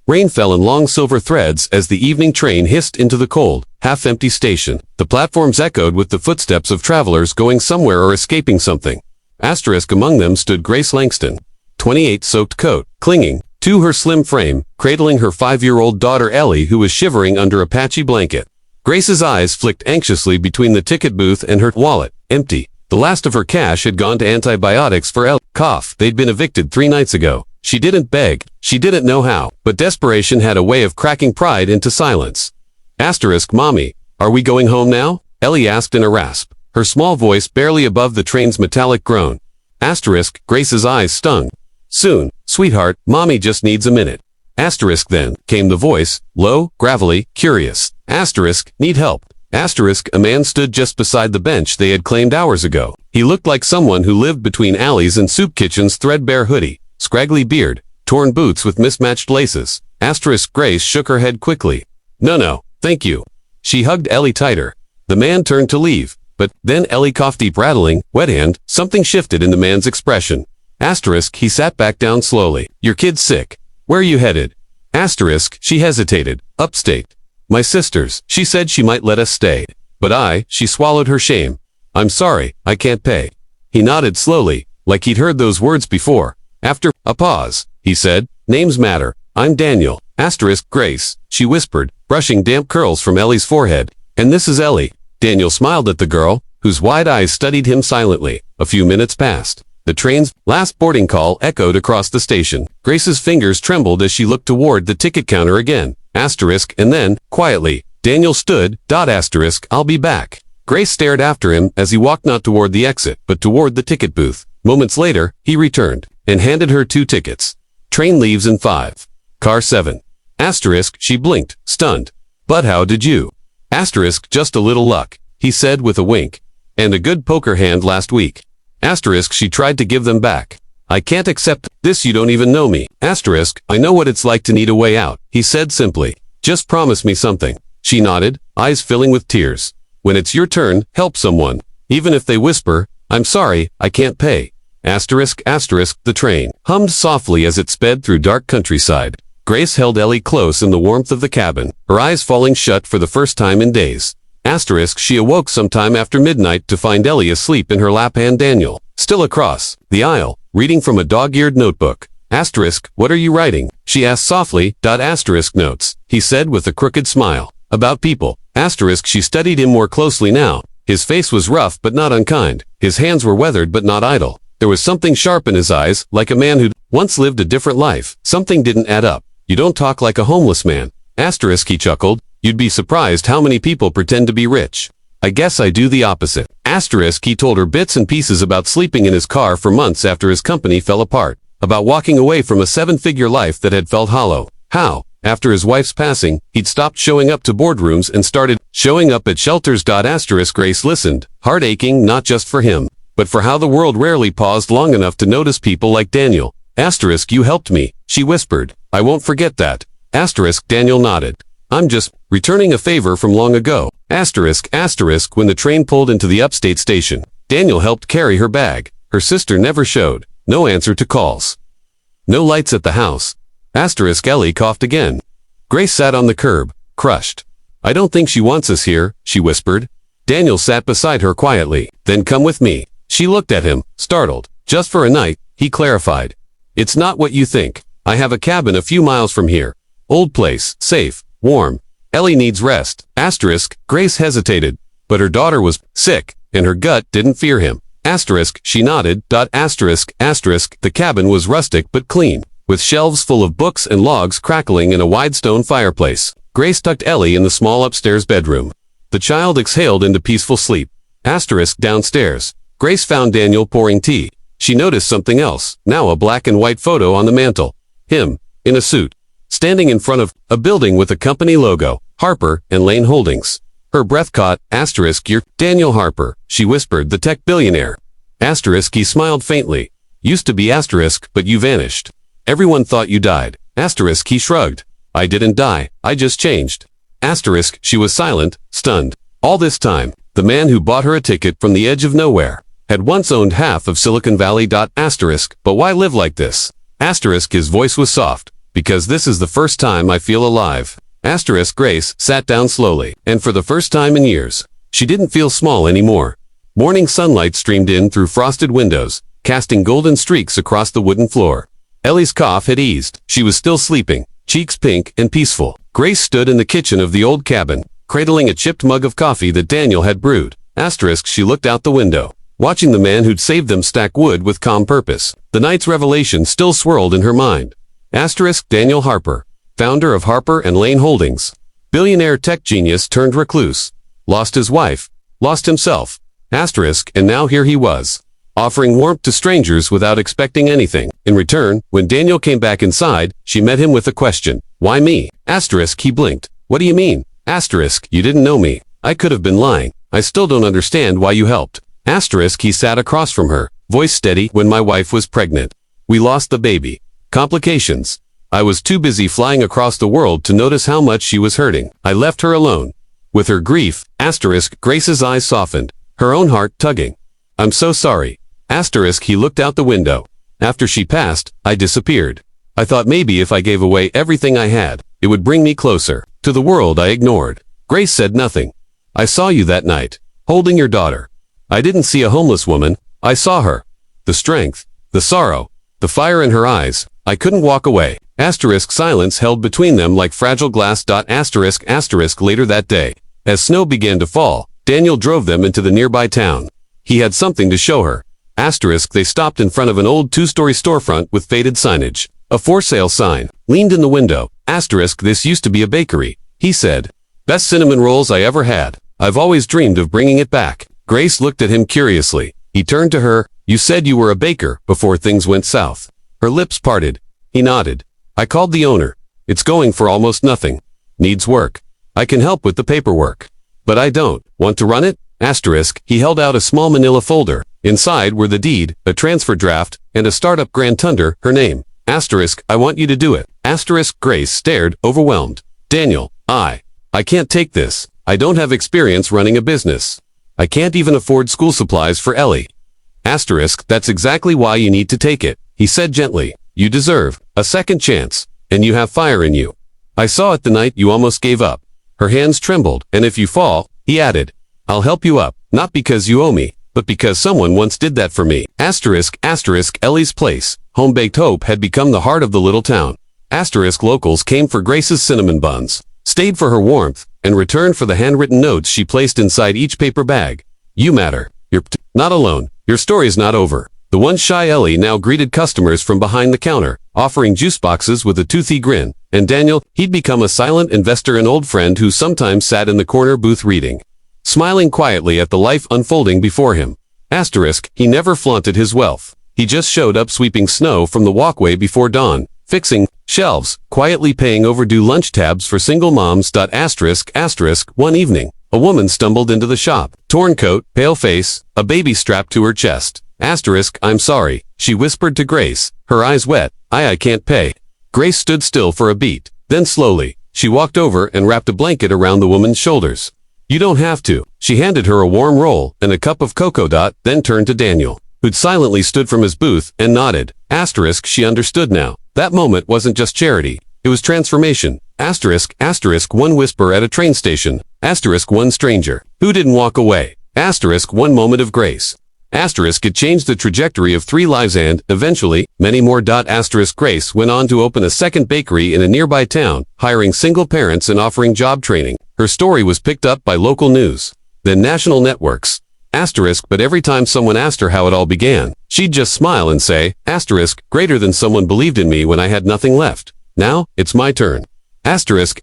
Rain fell in long silver threads as the evening train hissed into the cold, half-empty station. The platforms echoed with the footsteps of travelers going somewhere or escaping something. Asterisk among them stood Grace Langston, 28, soaked coat, clinging to her slim frame, cradling her 5-year-old daughter Ellie, who was shivering under a patchy blanket. Grace's eyes flicked anxiously between the ticket booth and her wallet, empty. The last of her cash had gone to antibiotics for Ellie. Cough. They'd been evicted 3 nights ago. She didn't beg. She didn't know how. But desperation had a way of cracking pride into silence. Asterisk, Mommy, are we going home now? Ellie asked in a rasp, her small voice barely above the train's metallic groan. Asterisk, Grace's eyes stung. Soon, sweetheart, Mommy just needs a minute. Asterisk, then came the voice, low, gravelly, curious. Asterisk, need help. Asterisk, a man stood just beside the bench they had claimed hours ago. He looked like someone who lived between alleys and soup kitchens, threadbare hoodie, scraggly beard, torn boots with mismatched laces. Asterisk, Grace shook her head quickly. No, thank you. She hugged Ellie tighter. The man turned to leave, but then Ellie coughed deep, rattling, wet hand. Something shifted in the man's expression. Asterisk, he sat back down slowly. Your kid's sick. Where are you headed? Asterisk, she hesitated. Upstate. My sister's. She said she might let us stay. But she swallowed her shame. I'm sorry, I can't pay. He nodded slowly, like he'd heard those words before. After a pause, he said, names matter. I'm Daniel. Asterisk, Grace, she whispered, brushing damp curls from Ellie's forehead. And this is Ellie. Daniel smiled at the girl, whose wide eyes studied him silently. A few minutes passed. The train's last boarding call echoed across the station. Grace's fingers trembled as she looked toward the ticket counter again. Asterisk, and then, quietly, Daniel stood, asterisk, I'll be back. Grace stared after him as he walked not toward the exit, but toward the ticket booth. Moments later, he returned, and handed her 2 tickets. Train leaves in 5. Car 7. Asterisk, she blinked, stunned. But how did you? Asterisk, just a little luck, he said with a wink. And a good poker hand last week. Asterisk, she tried to give them back. I can't accept this, you don't even know me. Asterisk, I know what it's like to need a way out, he said simply. Just promise me something. She nodded, eyes filling with tears. When it's your turn, help someone. Even if they whisper, I'm sorry, I can't pay. Asterisk, the train hummed softly as it sped through dark countryside. Grace held Ellie close in the warmth of the cabin, her eyes falling shut for the first time in days. Asterisk, she awoke sometime after midnight to find Ellie asleep in her lap and Daniel, still across the aisle, reading from a dog-eared notebook. Asterisk, what are you writing? She asked softly. Asterisk, notes, he said with a crooked smile. About people. Asterisk, she studied him more closely now. His face was rough but not unkind. His hands were weathered but not idle. There was something sharp in his eyes, like a man who'd once lived a different life. Something didn't add up. You don't talk like a homeless man. Asterisk, he chuckled. You'd be surprised how many people pretend to be rich. I guess I do the opposite. Asterisk, he told her bits and pieces about sleeping in his car for months after his company fell apart. About walking away from a 7-figure life that had felt hollow. How, after his wife's passing, he'd stopped showing up to boardrooms and started showing up at shelters. Asterisk, Grace listened, heart aching not just for him, but for how the world rarely paused long enough to notice people like Daniel. Asterisk, you helped me, she whispered. I won't forget that. Asterisk, Daniel nodded. I'm just returning a favor from long ago. Asterisk, when the train pulled into the upstate station, Daniel helped carry her bag. Her sister never showed. No answer to calls. No lights at the house. Asterisk, Ellie coughed again. Grace sat on the curb, crushed. I don't think she wants us here, she whispered. Daniel sat beside her quietly. Then come with me. She looked at him, startled. Just for a night, he clarified. It's not what you think. I have a cabin a few miles from here. Old place, safe, warm. Ellie needs rest. Asterisk, Grace hesitated, but her daughter was sick, and her gut didn't fear him. Asterisk, she nodded. Asterisk, the cabin was rustic but clean, with shelves full of books and logs crackling in a wide stone fireplace. Grace tucked Ellie in the small upstairs bedroom. The child exhaled into peaceful sleep. Asterisk, downstairs. Grace found Daniel pouring tea. She noticed something else, now a black and white photo on the mantel. Him, in a suit, standing in front of a building with a company logo, Harper and Lane Holdings. Her breath caught. Asterisk, you're Daniel Harper, she whispered, the tech billionaire. Asterisk, he smiled faintly. Used to be. Asterisk, but you vanished. Everyone thought you died. Asterisk, he shrugged. I didn't die, I just changed. Asterisk, she was silent, stunned. All this time, the man who bought her a ticket from the edge of nowhere had once owned half of Silicon Valley. Asterisk, but why live like this? Asterisk, his voice was soft. Because this is the first time I feel alive. Asterisk Grace sat down slowly, and for the first time in years, she didn't feel small anymore. Morning sunlight streamed in through frosted windows, casting golden streaks across the wooden floor. Ellie's cough had eased. She was still sleeping, cheeks pink and peaceful. Grace stood in the kitchen of the old cabin, cradling a chipped mug of coffee that Daniel had brewed. Asterisk she looked out the window, watching the man who'd saved them stack wood with calm purpose. The night's revelation still swirled in her mind. Asterisk Daniel Harper, founder of Harper & Lane Holdings. Billionaire tech genius turned recluse. Lost his wife. Lost himself. Asterisk and now here he was, offering warmth to strangers without expecting anything. In return, when Daniel came back inside, she met him with a question. Why me? Asterisk he blinked. What do you mean? Asterisk you didn't know me. I could have been lying. I still don't understand why you helped. Asterisk he sat across from her, voice steady. When my wife was pregnant. We lost the baby. Complications. I was too busy flying across the world to notice how much she was hurting. I left her alone. With her grief, asterisk Grace's eyes softened, her own heart tugging. I'm so sorry. Asterisk he looked out the window. After she passed, I disappeared. I thought maybe if I gave away everything I had, it would bring me closer to the world I ignored. Grace said nothing. I saw you that night, holding your daughter. I didn't see a homeless woman. I saw her. The strength, the sorrow, the fire in her eyes. I couldn't walk away. Asterisk silence held between them like fragile glass. Asterisk later that day, as snow began to fall, Daniel drove them into the nearby town. He had something to show her. Asterisk they stopped in front of an old two-story storefront with faded signage. A for sale sign leaned in the window. Asterisk this used to be a bakery, he said. Best cinnamon rolls I ever had. I've always dreamed of bringing it back. Grace looked at him curiously. He turned to her. You said you were a baker before things went south. Her lips parted. He nodded. I called the owner. It's going for almost nothing. Needs work. I can help with the paperwork. But I don't want to run it. Asterisk he held out a small manila folder. Inside were the deed, a transfer draft, and a startup grant under her name. Asterisk I want you to do it. Asterisk Grace stared, overwhelmed. Daniel, I can't take this. I don't have experience running a business. I can't even afford school supplies for Ellie. Asterisk that's exactly why you need to take it, he said gently. You deserve a second chance, and you have fire in you. I saw it the night you almost gave up. Her hands trembled, and if you fall, he added, I'll help you up, not because you owe me, but because someone once did that for me. Asterisk Ellie's place, home-baked hope had become the heart of the little town. Asterisk locals came for Grace's cinnamon buns, stayed for her warmth, and returned for the handwritten notes she placed inside each paper bag. You matter. You're not alone. Your story's not over. The once shy Ellie now greeted customers from behind the counter, offering juice boxes with a toothy grin, and Daniel, he'd become a silent investor and old friend who sometimes sat in the corner booth reading, smiling quietly at the life unfolding before him. Asterisk, he never flaunted his wealth. He just showed up sweeping snow from the walkway before dawn, fixing shelves, quietly paying overdue lunch tabs for single moms. Asterisk one evening, a woman stumbled into the shop, torn coat, pale face, a baby strapped to her chest. Asterisk, I'm sorry, she whispered to Grace, her eyes wet. I can't pay. Grace stood still for a beat. Then slowly, she walked over and wrapped a blanket around the woman's shoulders. You don't have to. She handed her a warm roll and a cup of cocoa. Then turned to Daniel, who'd silently stood from his booth, and nodded. Asterisk she understood now. That moment wasn't just charity. It was transformation. Asterisk one whisper at a train station. Asterisk one stranger, who didn't walk away. Asterisk one moment of grace. Asterisk it changed the trajectory of 3 lives and, eventually, many more. Asterisk Grace went on to open a second bakery in a nearby town, hiring single parents and offering job training. Her story was picked up by local news, then national networks. Asterisk but every time someone asked her how it all began, she'd just smile and say, asterisk, greater than someone believed in me when I had nothing left. Now, it's my turn. Asterisk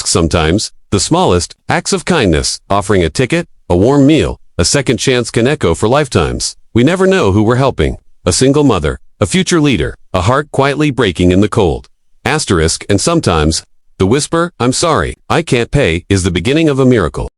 sometimes, the smallest acts of kindness, offering a ticket, a warm meal, a second chance can echo for lifetimes. We never know who we're helping. A single mother, a future leader, a heart quietly breaking in the cold. Asterisk and sometimes, the whisper, I'm sorry, I can't pay, is the beginning of a miracle.